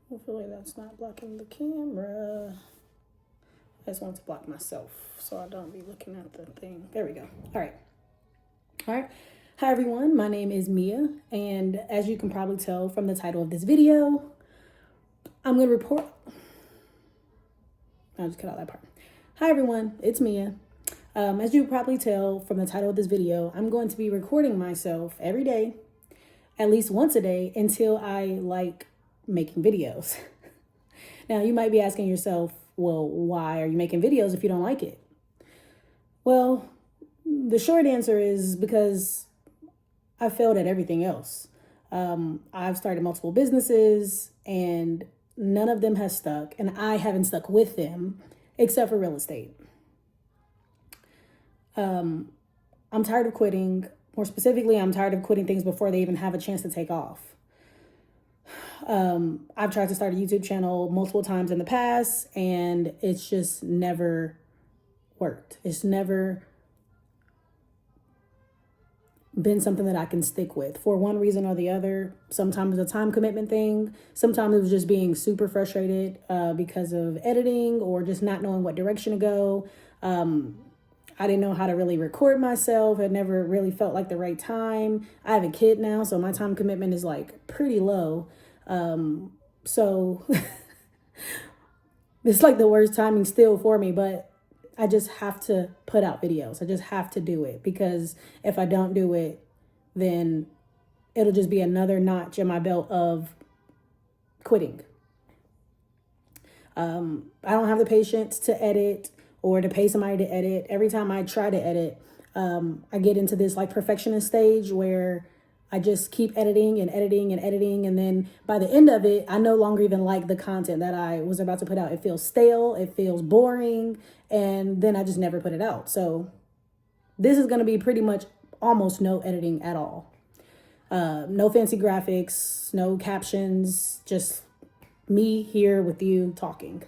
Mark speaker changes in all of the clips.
Speaker 1: Hopefully that's not blocking the camera. I just want to block myself so I don't be looking at the thing. There we go. All right. Hi everyone, my name is Mia, and as you can probably tell from the title of this video, I'm going to report. I'll just cut out that part. Hi everyone, it's Mia. As you can probably tell from the title of this video, I'm going to be recording myself every day, at least once a day, until I like making videos. Now, you might be asking yourself, well, why are you making videos if you don't like it? Well, the short answer is because I failed at everything else. I've started multiple businesses and none of them has stuck, and I haven't stuck with them except for real estate. I'm tired of quitting. More specifically, I'm tired of quitting things before they even have a chance to take off. I've tried to start a YouTube channel multiple times in the past, and it's just never worked. It's never been something that I can stick with for one reason or the other. Sometimes it's a time commitment thing. Sometimes it was just being super frustrated because of editing or just not knowing what direction to go. I didn't know how to really record myself. It never really felt like the right time. I have a kid now, so my time commitment is like pretty low. So it's like the worst timing still for me, but I just have to put out videos. I just have to do it, because if I don't do it, then it'll just be another notch in my belt of quitting. I don't have the patience to edit or to pay somebody to edit. Every time I try to edit, I get into this like perfectionist stage where I just keep editing and editing and editing. And then by the end of it, I no longer even like the content that I was about to put out. It feels stale. It feels boring. And then I just never put it out. So this is going to be pretty much almost no editing at all. No fancy graphics, no captions, just me here with you talking.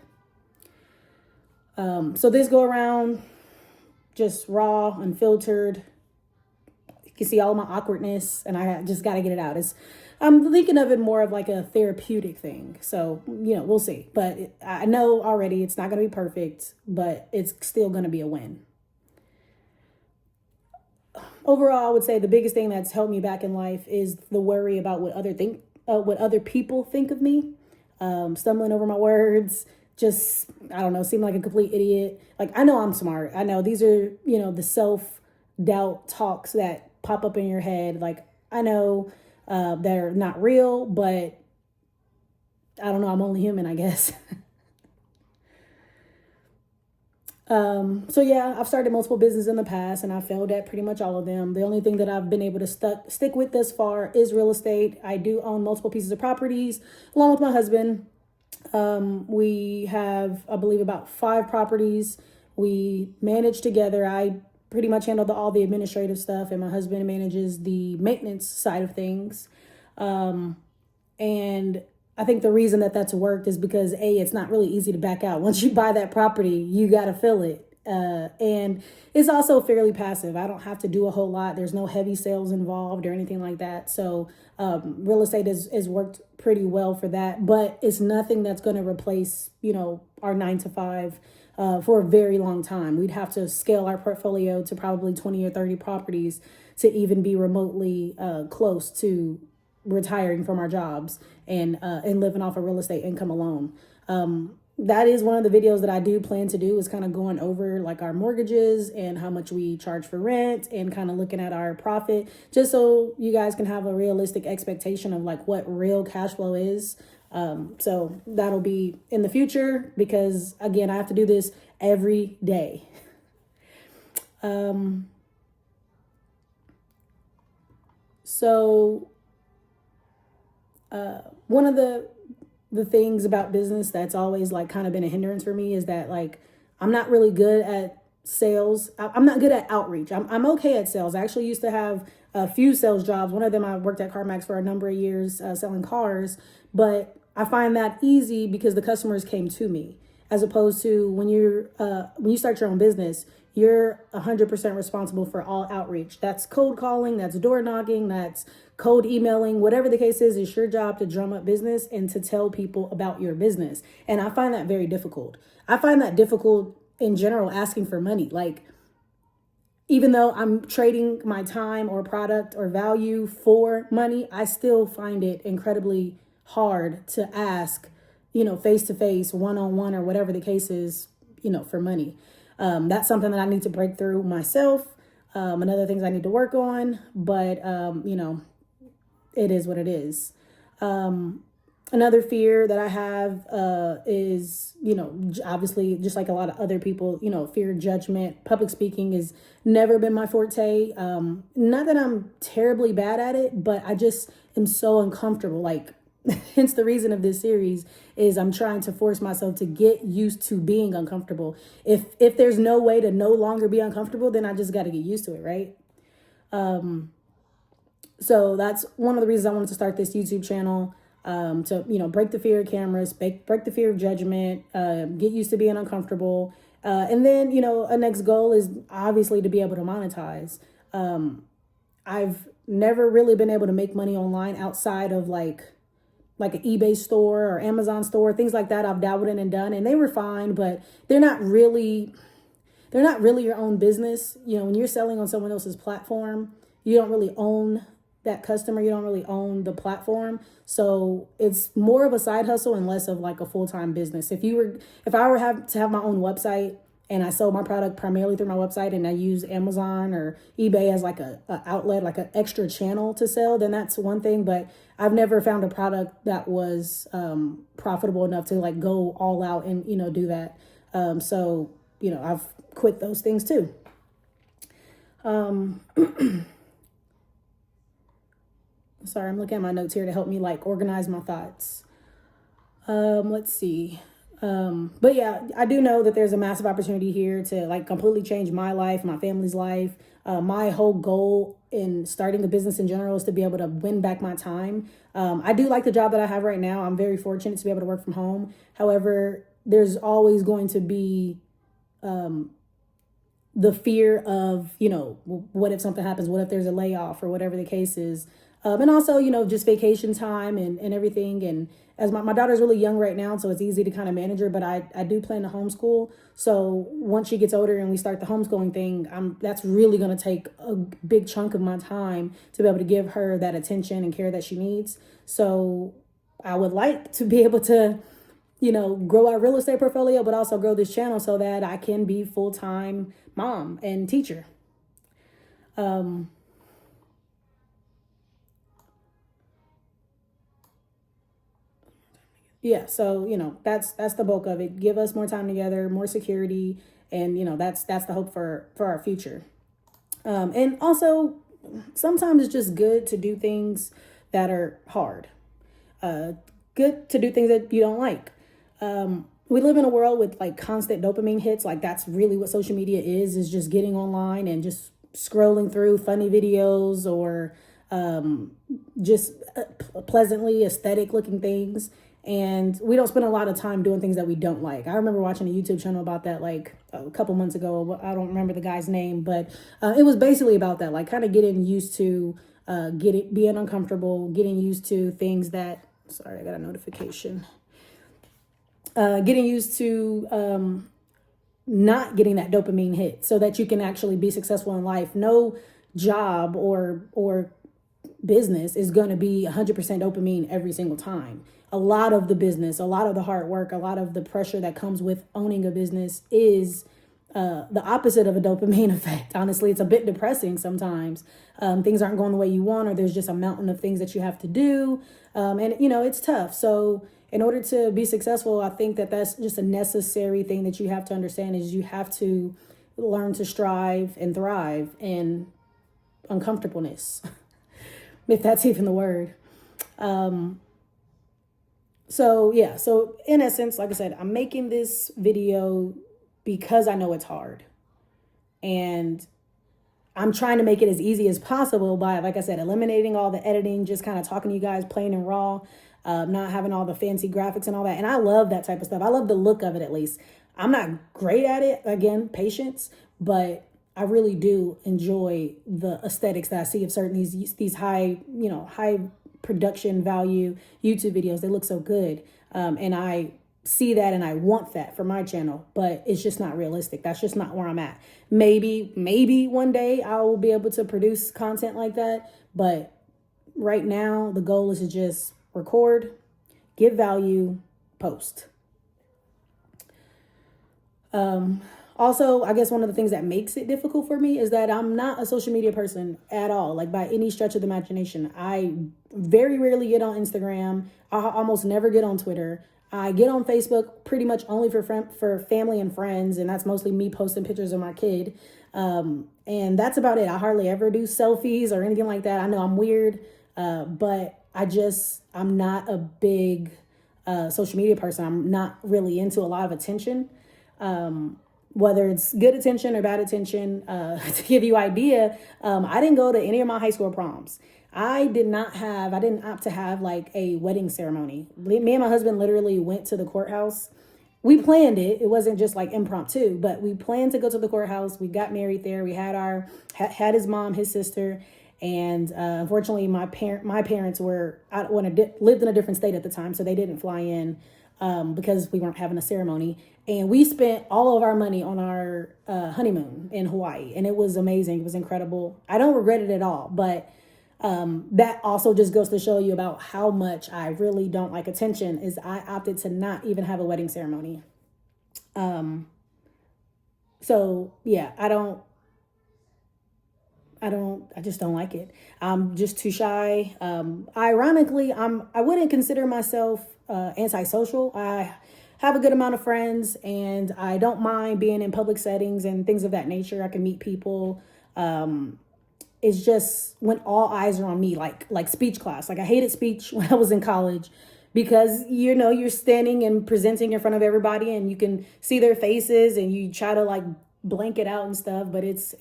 Speaker 1: So this go around, just raw, unfiltered. You see all my awkwardness, and I just got to get it out. I'm thinking of it more of like a therapeutic thing. So, we'll see. But I know already it's not going to be perfect, but it's still going to be a win. Overall, I would say the biggest thing that's held me back in life is the worry about what other people think of me. Stumbling over my words, just, I don't know, seem like a complete idiot. Like, I know I'm smart. I know these are, the self-doubt talks that pop up in your head. Like, I know they're not real, but I don't know, I'm only human, I guess. So yeah, I've started multiple businesses in the past and I failed at pretty much all of them. The only thing that I've been able to stick with thus far is real estate. I do own multiple pieces of properties along with my husband. We have, I believe, about 5 properties. We manage together. I pretty much handle all the administrative stuff, and my husband manages the maintenance side of things. And I think the reason that that's worked is because it's not really easy to back out. Once you buy that property, you got to fill it. And it's also fairly passive. I don't have to do a whole lot. There's no heavy sales involved or anything like that. So real estate has worked pretty well for that, but it's nothing that's going to replace, our 9 to 5 for a very long time. We'd have to scale our portfolio to probably 20 or 30 properties to even be remotely close to retiring from our jobs and living off of real estate income alone. That is one of the videos that I do plan to do, is kind of going over like our mortgages and how much we charge for rent and kind of looking at our profit, just so you guys can have a realistic expectation of like what real cash flow is. So that'll be in the future, because again, I have to do this every day. One of the things about business that's always like kind of been a hindrance for me is that like I'm not really good at sales. I'm not good at outreach. I'm okay at sales. I actually used to have a few sales jobs. One of them, I worked at CarMax for a number of years selling cars, but I find that easy because the customers came to me, as opposed to when you start your own business, you're 100% responsible for all outreach. That's cold calling, that's door knocking, that's cold emailing, whatever the case is, it's your job to drum up business and to tell people about your business. And I find that very difficult. I find that difficult in general, asking for money. Like, even though I'm trading my time or product or value for money, I still find it incredibly hard to ask, face to face, one on one, or whatever the case is, for money. That's something that I need to break through myself. Another things I need to work on, but it is what it is. Another fear that I have is, obviously, just like a lot of other people, fear of judgment. Public speaking has never been my forte. Not that I'm terribly bad at it, but I just am so uncomfortable. Like, hence the reason of this series is I'm trying to force myself to get used to being uncomfortable. If there's no way to no longer be uncomfortable, then I just got to get used to it, right? So that's one of the reasons I wanted to start this YouTube channel. To break the fear of cameras, break the fear of judgment, get used to being uncomfortable, and then a next goal is obviously to be able to monetize. I've never really been able to make money online outside of like an eBay store or Amazon store, things like that. I've dabbled in and done, and they were fine, but they're not really your own business. When you're selling on someone else's platform, you don't really own that customer, you don't really own the platform. So it's more of a side hustle and less of like a full-time business. If I were to have my own website and I sold my product primarily through my website and I use Amazon or eBay as like a outlet, like an extra channel to sell, then that's one thing. But I've never found a product that was profitable enough to like go all out and, do that. So I've quit those things too. Sorry, I'm looking at my notes here to help me like organize my thoughts. Let's see. But yeah, I do know that there's a massive opportunity here to like completely change my life, my family's life. My whole goal in starting a business in general is to be able to win back my time. I do like the job that I have right now. I'm very fortunate to be able to work from home. However, there's always going to be the fear of, what if something happens? What if there's a layoff or whatever the case is? And also, just vacation time and everything. And as my daughter's really young right now, so it's easy to kind of manage her, but I do plan to homeschool. So once she gets older and we start the homeschooling thing, that's really going to take a big chunk of my time to be able to give her that attention and care that she needs. So I would like to be able to, grow our real estate portfolio, but also grow this channel so that I can be full-time mom and teacher. Yeah, so that's the bulk of it. Give us more time together, more security, and that's the hope for our future. And also sometimes it's just good to do things that are hard. Good to do things that you don't like. We live in a world with like constant dopamine hits. Like that's really what social media is just getting online and just scrolling through funny videos or just pleasantly aesthetic looking things. And we don't spend a lot of time doing things that we don't like. I remember watching a YouTube channel about that like a couple months ago. I don't remember the guy's name, but it was basically about that, like kind of getting used to being uncomfortable, getting used to things that, sorry, I got a notification. Getting used to not getting that dopamine hit so that you can actually be successful in life. No job or business is going to be 100% dopamine every single time. A lot of the business, a lot of the hard work, a lot of the pressure that comes with owning a business is the opposite of a dopamine effect. Honestly, it's a bit depressing sometimes. Things aren't going the way you want, or there's just a mountain of things that you have to do. And it's tough. So in order to be successful, I think that that's just a necessary thing that you have to understand is you have to learn to strive and thrive in uncomfortableness, if that's even the word. So in essence, like I said, I'm making this video because I know it's hard. And I'm trying to make it as easy as possible by, like I said, eliminating all the editing, just kind of talking to you guys plain and raw, not having all the fancy graphics and all that. And I love that type of stuff. I love the look of it, at least. I'm not great at it. Again, patience, but I really do enjoy the aesthetics that I see of certain these high, high production value YouTube videos. They look so good. And I see that and I want that for my channel, but it's just not realistic. That's just not where I'm at. Maybe one day I will be able to produce content like that. But right now, the goal is to just record, give value, post. Also, I guess one of the things that makes it difficult for me is that I'm not a social media person at all, like by any stretch of the imagination. I very rarely get on Instagram. I almost never get on Twitter. I get on Facebook pretty much only for family and friends, and that's mostly me posting pictures of my kid. And that's about it. I hardly ever do selfies or anything like that. I know I'm weird, but I'm not a big social media person. I'm not really into a lot of attention. Whether it's good attention or bad attention, to give you idea, I didn't go to any of my high school proms. I didn't opt to have like a wedding ceremony. Me and my husband literally went to the courthouse. We planned it. It wasn't just like impromptu, but we planned to go to the courthouse. We got married there. We had had his mom, his sister, and unfortunately, my parents lived in a different state at the time, so they didn't fly in because we weren't having a ceremony. And we spent all of our money on our honeymoon in Hawaii, and it was amazing. It was incredible. I don't regret it at all, but that also just goes to show you about how much I really don't like attention. Is I opted to not even have a wedding ceremony. So yeah, I just don't like it. I'm just too shy. Ironically, I wouldn't consider myself antisocial. I have a good amount of friends, and I don't mind being in public settings and things of that nature. I can meet people. It's just when all eyes are on me, like speech class. Like I hated speech when I was in college because, you're standing and presenting in front of everybody and you can see their faces and you try to like blank it out and stuff, but it's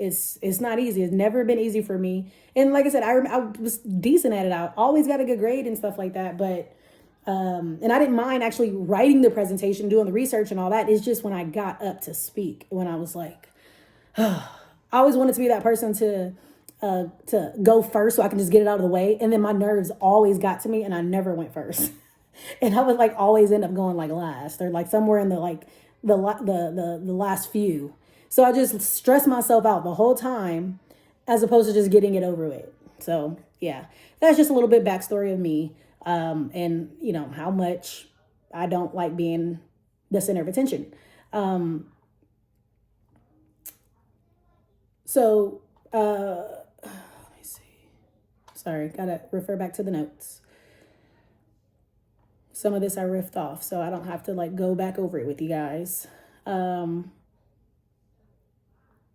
Speaker 1: not easy. It's never been easy for me. And like I said, I was decent at it. I always got a good grade and stuff like that, but and I didn't mind actually writing the presentation, doing the research and all that. It's just when I got up to speak, when I was like, I always wanted to be that person to go first so I can just get it out of the way. And then my nerves always got to me and I never went first. And I would like always end up going like last or like somewhere in the last few. So I just stressed myself out the whole time as opposed to just getting it over with. So yeah, that's just a little bit backstory of me. And how much I don't like being the center of attention. Let me see. Sorry, gotta refer back to the notes. Some of this I riffed off, so I don't have to like go back over it with you guys. Yeah,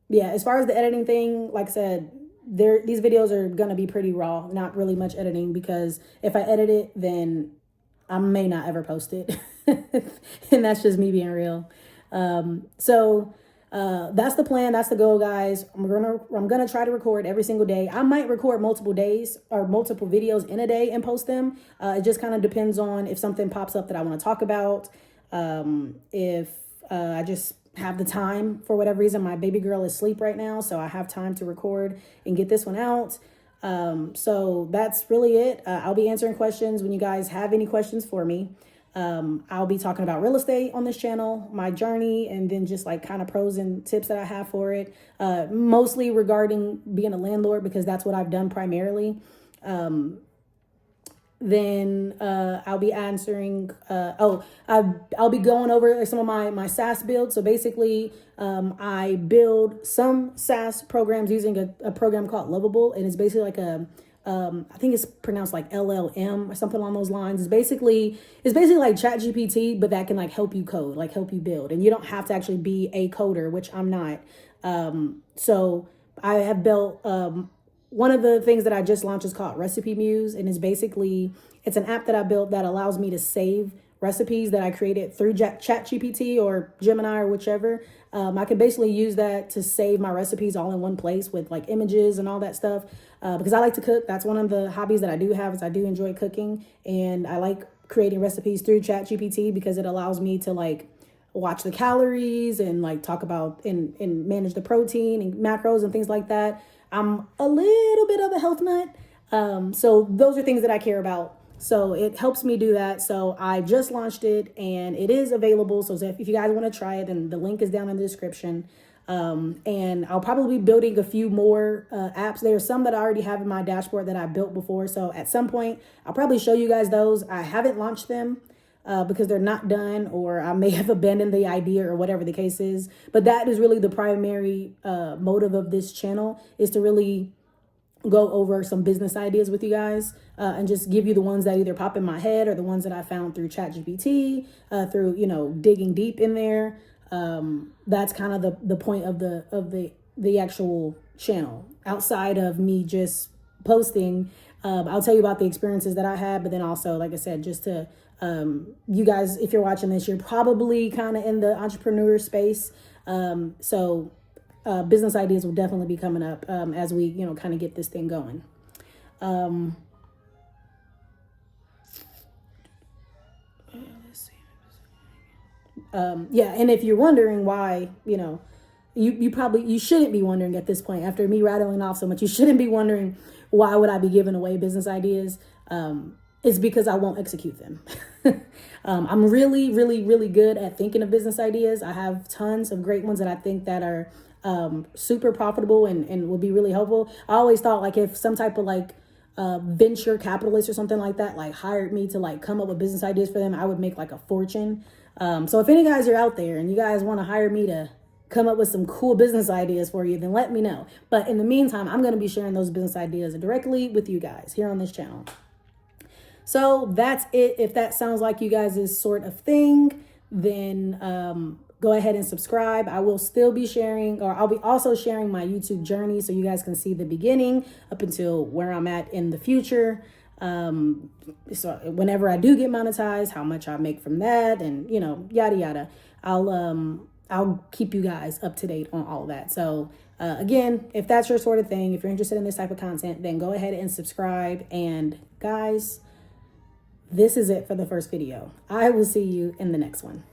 Speaker 1: as far as the editing thing, like I said, these videos are gonna be pretty raw, not really much editing, because if I edit it, then I may not ever post it. And that's just me being real. So that's the plan. That's the goal, guys. I'm gonna try to record every single day. I might record multiple days or multiple videos in a day and post them. It just kind of depends on if something pops up that I want to talk about. If I just have the time for whatever reason. My baby girl is asleep right now, so I have time to record and get this one out. So that's really it. I'll be answering questions when you guys have any questions for me. I'll be talking about real estate on this channel, my journey, and then just like kind of pros and tips that I have for it. Mostly regarding being a landlord, because that's what I've done primarily. Then I'll be answering, I'll be going over some of my SaaS builds. So basically, I build some SaaS programs using a program called Lovable, and it's basically like I think it's pronounced like LLM or something along those lines. It's basically like ChatGPT, but that can like help you code, like help you build, and you don't have to actually be a coder, which I'm not. So I have built, one of the things that I just launched is called Recipe Muse, and it's an app that I built that allows me to save recipes that I created through ChatGPT or Gemini or whichever. I can basically use that to save my recipes all in one place with like images and all that stuff. Because I like to cook. That's one of the hobbies that I do have, is I do enjoy cooking, and I like creating recipes through ChatGPT because it allows me to like watch the calories and like talk about and manage the protein and macros and things like that. I'm a little bit of a health nut. So those are things that I care about. So it helps me do that. So I just launched it and it is available. So if you guys want to try it, then the link is down in the description. And I'll probably be building a few more apps. There are some that I already have in my dashboard that I built before. So at some point, I'll probably show you guys those. I haven't launched them because they're not done, or I may have abandoned the idea or whatever the case is. But that is really the primary motive of this channel, is to really go over some business ideas with you guys and just give you the ones that either pop in my head or the ones that I found through ChatGPT, through, you know, digging deep in there. That's kind of the point of the actual channel. Outside of me just posting, I'll tell you about the experiences that I had, but then also, like I said, just to you guys, if you're watching this, you're probably kind of in the entrepreneur space. So business ideas will definitely be coming up as we, you know, kind of get this thing going. Yeah, and if you're wondering why, you know, you shouldn't be wondering at this point, after me rattling off so much, you shouldn't be wondering why would I be giving away business ideas. It's because I won't execute them. I'm really, really, really good at thinking of business ideas. I have tons of great ones that I think that are super profitable and will be really helpful. I always thought, like, if some type of like venture capitalist or something like that like hired me to like come up with business ideas for them, I would make like a fortune. So if any guys are out there and you guys want to hire me to come up with some cool business ideas for you, then let me know. But in the meantime, I'm going to be sharing those business ideas directly with you guys here on this channel. So that's it. If that sounds like you guys' sort of thing, then go ahead and subscribe. I will still be sharing, or I'll be also sharing my YouTube journey so you guys can see the beginning up until where I'm at in the future. So whenever I do get monetized, how much I make from that, and, you know, yada yada. I'll keep you guys up to date on all of that. So again, if that's your sort of thing, if you're interested in this type of content, then go ahead and subscribe. And guys, this is it for the first video. I will see you in the next one.